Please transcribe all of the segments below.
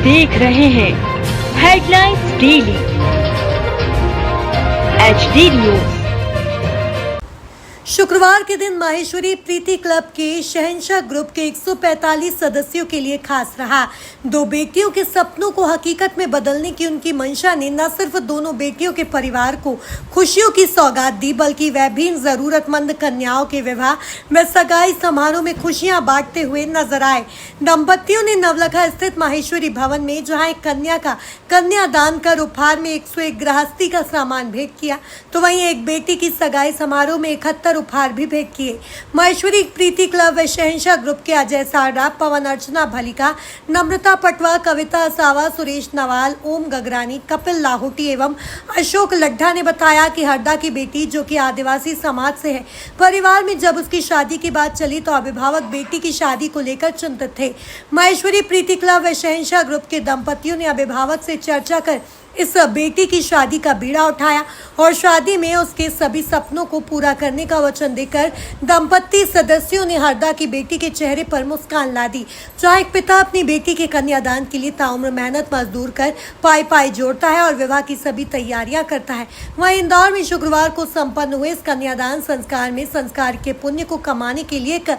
देख रहे हैं हेडलाइंस डेली HD न्यूज। शुक्रवार के दिन माहेश्वरी प्रीति क्लब के शहंशाह ग्रुप के 145 सदस्यों के लिए खास रहा। दो बेटियों के सपनों को हकीकत में बदलने की उनकी मंशा ने न सिर्फ दोनों बेटियों के परिवार को खुशियों की सौगात दी, बल्कि वह भी इन जरूरतमंद कन्याओं के विवाह व सगाई समारोह में खुशियां बांटते हुए नजर आए। दंपतियों ने नवलखा स्थित माहेश्वरी भवन में जहां एक कन्या का कन्यादान कर उपहार में 101 गृहस्थी का सामान भेंट किया, तो वहीं एक बेटी की सगाई समारोह में 71 उपहार भी भेंट किए। माहेश्वरी प्रीति क्लब व शहंशाह ग्रुप के अजय सारडा, पवन अर्चना भलिका, नम्रता पटवा, कविता सावा, सुरेश नवाल, ओम गगरानी, कपिल लाहौटी एवं अशोक लड्ढा ने बताया कि हरदा की बेटी, जो कि आदिवासी समाज से है, परिवार में जब उसकी शादी की बात चली तो अभिभावक बेटी की शादी को लेकर चिंतित थे। माहेश्वरी प्रीति क्लब व शहंशाह ग्रुप के दंपतियों ने अभिभावक से चर्चा कर इस बेटी की शादी का बीड़ा उठाया और शादी में उसके सभी सपनों को पूरा करने का वचन देकर दंपति सदस्यों ने हरदा की बेटी के चेहरे पर मुस्कान ला दी। जहाँ एक पिता अपनी बेटी के कन्यादान के लिए ताउम्र मेहनत मजदूर कर पाई जोड़ता है और विवाह की सभी तैयारियां करता है, वहीं इंदौर में शुक्रवार को संपन्न हुए इस कन्यादान संस्कार में संस्कार के पुण्य को कमाने के लिए एक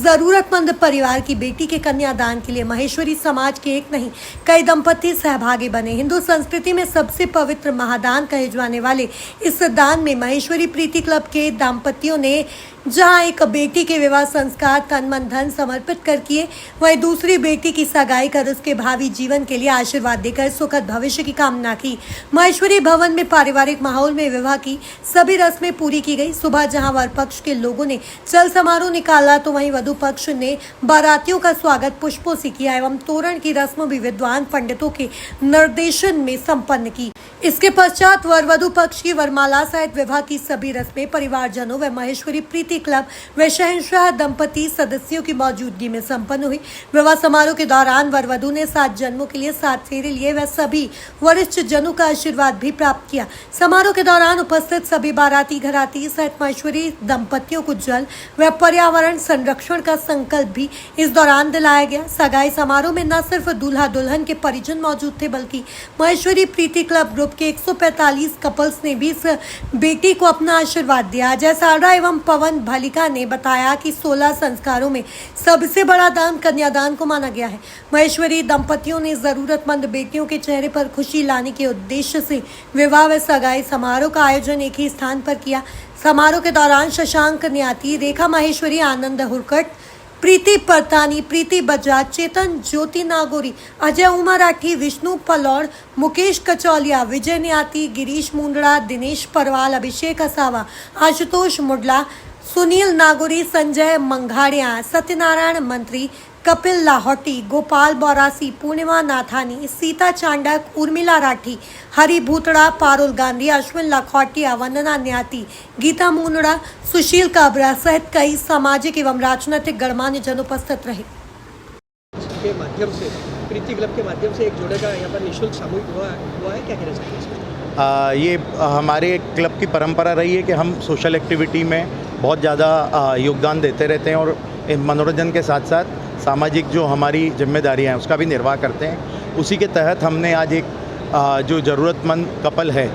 जरूरतमंद परिवार की बेटी के कन्यादान के लिए माहेश्वरी समाज के एक नहीं कई दंपति सहभागी बने। हिंदू संस्कृति में सबसे पवित्र महादान कहे जाने वाले इस दान में माहेश्वरी प्रीति क्लब के दाम्पत्यों ने जहां एक बेटी के विवाह संस्कार तन मन धन समर्पित कर किए, वहीं दूसरी बेटी की सगाई कर उसके भावी जीवन के लिए आशीर्वाद देकर सुखद भविष्य की कामना की। माहेश्वरी भवन में पारिवारिक माहौल में विवाह की सभी रस्में पूरी की गई। सुबह जहां वर पक्ष के लोगों ने चल समारोह निकाला, तो वहीं वधु पक्ष ने बारातियों का स्वागत पुष्पों से किया एवं तोरण की रस्म भी विद्वान पंडितों के निर्देशन में संपन्न की। इसके पश्चात वर वधु पक्ष की वरमाला सहित विवाह की सभी रस्में परिवारजनों व माहेश्वरी प्रीति क्लब व शहंशाह दंपति सदस्यों की मौजूदगी में संपन्न हुई। विवाह समारोह के दौरान वर वधु ने 7 जन्मों के लिए 7 फेरे लिए व सभी वरिष्ठ जनों का आशीर्वाद भी प्राप्त किया। समारोह के दौरान उपस्थित सभी बाराती घराती सहित माहेश्वरी दंपतियों को जल व पर्यावरण संरक्षण का संकल्प भी इस दौरान दिलाया गया। सगाई समारोह में न सिर्फ दूल्हा दुल्हन के परिजन मौजूद थे, बल्कि माहेश्वरी प्रीति क्लब ग्रुप के 145 कपल्स ने भी इस बेटी को अपना आशीर्वाद दिया। अजय सारडा एवं पवन भलिका ने बताया कि 16 संस्कारों में सबसे बड़ा दान कन्यादान को माना गया है। माहेश्वरी दंपतियों ने जरूरतमंद बेटियों के चेहरे पर खुशी लाने के उद्देश्य से विवाह व सगाई समारोह का आयोजन एक ही स्थान पर किया। समारोह के दौरान शशांक न्याती, रेखा माहेश्वरी, आनंद हुरकट, प्रीति परतानी, प्रीति बजाज, चेतन ज्योति नागोरी, अजय उमा राठी, विष्णु पलौड़, मुकेश कचौलिया, विजय न्याती, गिरीश मुंडड़ा, दिनेश परवाल, अभिषेक असावा, आशुतोष मुडला, सुनील नागोरी, संजय मंघाड़िया, सत्यनारायण मंत्री, कपिल लाहौटी, गोपाल बौरासी, पूर्णिमा नाथानी, सीता चांडक, उर्मिला राठी, हरि भूतड़ा, पारुल गांधी, अश्विन लाखौटिया, वंदना न्याती, गीता मुंडड़ा, सुशील काबरा सहित कई सामाजिक एवं राजनीतिक गणमान्य जन उपस्थित रहे। के माध्यम से प्रीति क्लब के माध्यम से एक जोड़े का यहाँ पर निःशुल्क सामूहिक हुआ है, क्या कहना चाहिए? ये हमारे क्लब की परंपरा रही है कि हम सोशल एक्टिविटी में बहुत ज़्यादा योगदान देते रहते हैं और मनोरंजन के साथ साथ सामाजिक जो हमारी जिम्मेदारियां हैं उसका भी निर्वाह करते हैं। उसी के तहत हमने आज एक जो ज़रूरतमंद कपल है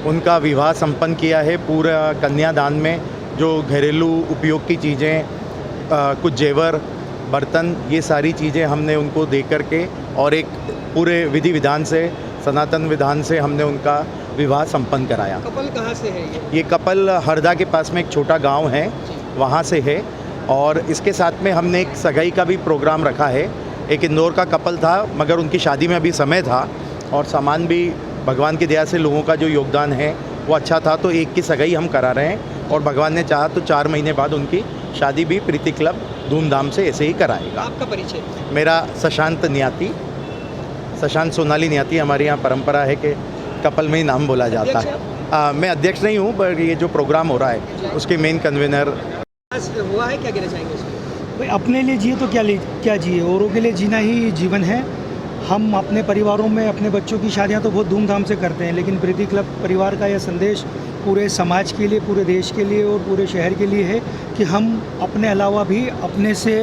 उनका विवाह संपन्न किया है। पूरा कन्यादान में जो घरेलू उपयोग की चीज़ें, कुछ जेवर, बर्तन, ये सारी चीज़ें हमने उनको दे करके और एक पूरे विधि विधान से, सनातन विधान से हमने उनका विवाह संपन्न कराया। कपल कहाँ से है ये कपल हरदा के पास में एक छोटा गांव है, वहाँ से है। और इसके साथ में हमने एक सगाई का भी प्रोग्राम रखा है। एक इंदौर का कपल था, मगर उनकी शादी में अभी समय था और सामान भी भगवान की दया से लोगों का जो योगदान है वो अच्छा था, तो एक की सगाई हम करा रहे हैं और भगवान ने चाहा तो 4 महीने बाद उनकी शादी भी प्रीति क्लब धूमधाम से ऐसे ही कराएगा। आपका परिचय? मेरा शशांत न्याती, शशांत सोनाली न्याती। हमारे यहाँ परंपरा है कि कपल में ही नाम बोला जाता है। मैं अध्यक्ष नहीं हूँ, पर ये जो प्रोग्राम हो रहा है उसके मेन कन्वीनर हुआ है। क्या कहना चाहेंगे उसको? भाई अपने लिए जिए तो क्या जिए, औरों के लिए जीना ही जीवन है। हम अपने परिवारों में अपने बच्चों की शादियां तो बहुत धूमधाम से करते हैं, लेकिन प्रीति क्लब परिवार का यह संदेश पूरे समाज के लिए, पूरे देश के लिए और पूरे शहर के लिए है कि हम अपने अलावा भी अपने से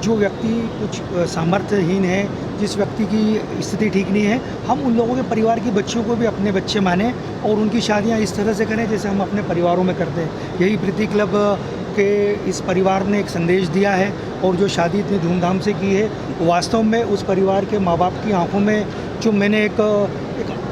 जो व्यक्ति कुछ सामर्थ्यहीन है, जिस व्यक्ति की स्थिति ठीक नहीं है, हम उन लोगों के परिवार की बच्चियों को भी अपने बच्चे माने और उनकी शादियां इस तरह से करें जैसे हम अपने परिवारों में करते हैं। यही प्रीति क्लब के इस परिवार ने एक संदेश दिया है और जो शादी इतनी धूमधाम से की है, वास्तव में उस परिवार के माँ बाप की आंखों में जो मैंने एक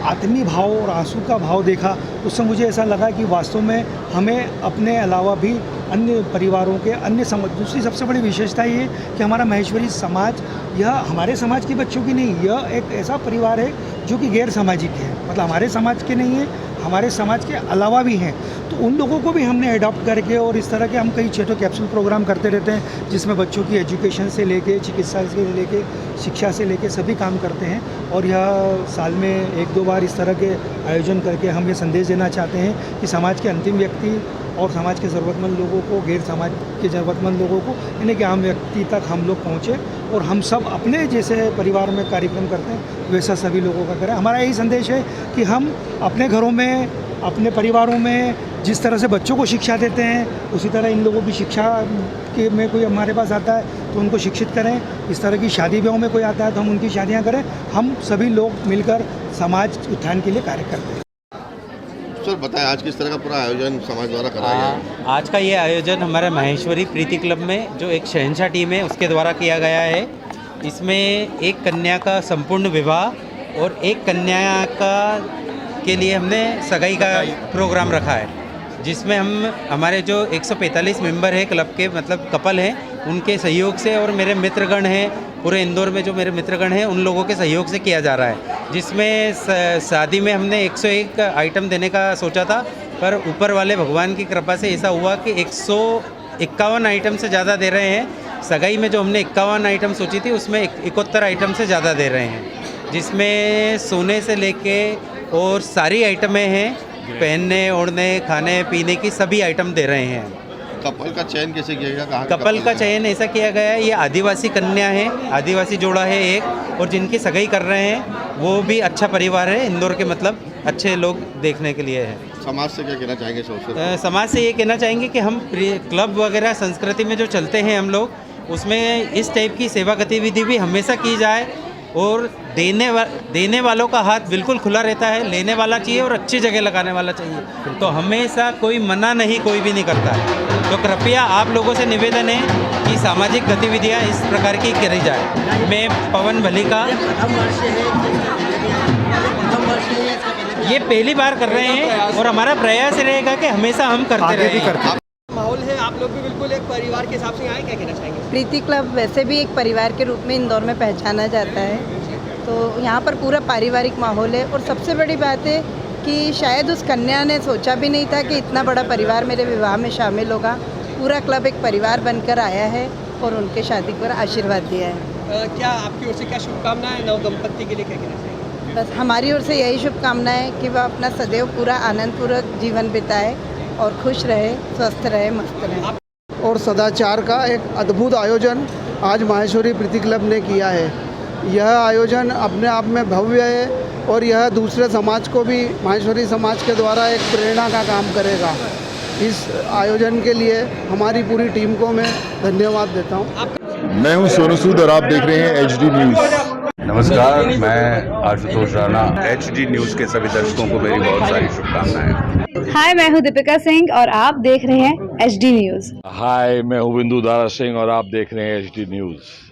आत्मीय भाव और आंसू का भाव देखा, उससे मुझे ऐसा लगा कि वास्तव में हमें अपने अलावा भी अन्य परिवारों के अन्य समाज, दूसरी सबसे बड़ी विशेषता ये कि हमारा महेश्वरी समाज यह हमारे समाज के बच्चों की नहीं, यह एक ऐसा परिवार है जो कि गैर सामाजिक है, मतलब हमारे समाज के नहीं है, हमारे समाज के अलावा भी हैं। तो उन लोगों को भी हमने अडॉप्ट करके और इस तरह के हम कई छेटों कैप्सूल प्रोग्राम करते रहते हैं जिसमें बच्चों की एजुकेशन से लेके चिकित्सा से लेके शिक्षा से लेके सभी काम करते हैं। और यह साल में 1-2 बार इस तरह के आयोजन करके हम ये संदेश देना चाहते हैं कि समाज के अंतिम व्यक्ति और समाज के ज़रूरतमंद लोगों को, गैर समाज के ज़रूरतमंद लोगों को, यानी कि आम व्यक्ति तक हम लोग पहुँचे और हम सब अपने जैसे परिवार में कार्यक्रम करते हैं वैसा सभी लोगों का करें। हमारा यही संदेश है कि हम अपने घरों में, अपने परिवारों में जिस तरह से बच्चों को शिक्षा देते हैं उसी तरह इन लोगों की शिक्षा के में कोई हमारे पास आता है तो उनको शिक्षित करें। इस तरह की शादी ब्याहों में कोई आता है तो हम उनकी शादियां करें। हम सभी लोग मिलकर समाज उत्थान के लिए कार्य करते हैं। सर बताएं, आज किस तरह का पूरा आयोजन समाज द्वारा कराया गया है? आज का ये आयोजन हमारे महेश्वरी प्रीति क्लब में जो एक शहंशाह टीम है उसके द्वारा किया गया है। इसमें एक कन्या का संपूर्ण विवाह और एक कन्या के लिए हमने सगाई का प्रोग्राम रखा है, जिसमें हम हमारे जो 145 मेंबर हैं क्लब के, मतलब कपल हैं, उनके सहयोग से और मेरे मित्रगण हैं पूरे इंदौर में जो मेरे मित्रगण हैं उन लोगों के सहयोग से किया जा रहा है। जिसमें शादी में हमने 101 आइटम देने का सोचा था, पर ऊपर वाले भगवान की कृपा से ऐसा हुआ कि 151 आइटम से ज़्यादा दे रहे हैं। सगाई में जो हमने 51 आइटम सोची थी उसमें 71 आइटम से ज़्यादा दे रहे हैं, जिसमें सोने से लेके और सारी आइटमें हैं, पहनने ओढ़ने खाने पीने की सभी आइटम दे रहे हैं। कपल का चयन कैसे किया गया? कहाँ कपल का चयन ऐसा किया गया है, ये आदिवासी कन्या है, आदिवासी जोड़ा है एक, और जिनकी सगाई कर रहे हैं वो भी अच्छा परिवार है इंदौर के, मतलब अच्छे लोग देखने के लिए है। समाज से क्या कहना चाहेंगे? समाज से ये कहना चाहेंगे कि हम क्लब वगैरह संस्कृति में जो चलते हैं हम लोग, उसमें इस टाइप की सेवा गतिविधि भी हमेशा की जाए और देने वालों का हाथ बिल्कुल खुला रहता है, लेने वाला चाहिए और अच्छी जगह लगाने वाला चाहिए। तो हमेशा कोई मना नहीं, कोई भी नहीं करता है। तो कृपया आप लोगों से निवेदन है कि सामाजिक गतिविधियां इस प्रकार की करी जाए। मैं पवन भली का ये पहली बार कर रहे हैं और हमारा प्रयास रहेगा कि हमेशा हम करते रहें। माहौल है, आप लोग भी बिल्कुल एक परिवार के हिसाब से आए, क्या कहना चाहेंगे? प्रीति क्लब वैसे भी एक परिवार के रूप में इंदौर में पहचाना जाता है, तो यहाँ पर पूरा पारिवारिक माहौल है। और सबसे बड़ी बात है कि शायद उस कन्या ने सोचा भी नहीं था कि इतना बड़ा परिवार मेरे विवाह में शामिल होगा। पूरा क्लब एक परिवार बनकर आया है और उनके शादी पर आशीर्वाद दिया है। क्या आपकी ओर से क्या शुभकामनाएं नव दंपत्ति के लिए, क्या कहना चाहेंगे? बस हमारी ओर से यही शुभकामनाएं है कि वह अपना सदैव पूरा आनंदपूर्वक जीवन बिताए और खुश रहे, स्वस्थ रहे, मस्त रहे। और सदाचार का एक अद्भुत आयोजन आज माहेश्वरी प्रीति क्लब ने किया है। यह आयोजन अपने आप में भव्य है और यह दूसरे समाज को भी माहेश्वरी समाज के द्वारा एक प्रेरणा का काम करेगा। इस आयोजन के लिए हमारी पूरी टीम को मैं धन्यवाद देता हूँ। मैं हूँ सोनू सूद और आप देख रहे हैं HD न्यूज़। नमस्कार, मैं आशुतोष राणा। HD न्यूज़ के सभी दर्शकों को मेरी बहुत सारी शुभकामनाएं। हाय, मैं हूँ दीपिका सिंह और आप देख रहे हैं HD न्यूज़। हाय, मैं हूँ बिंदु दारा सिंह और आप देख रहे हैं HD न्यूज़।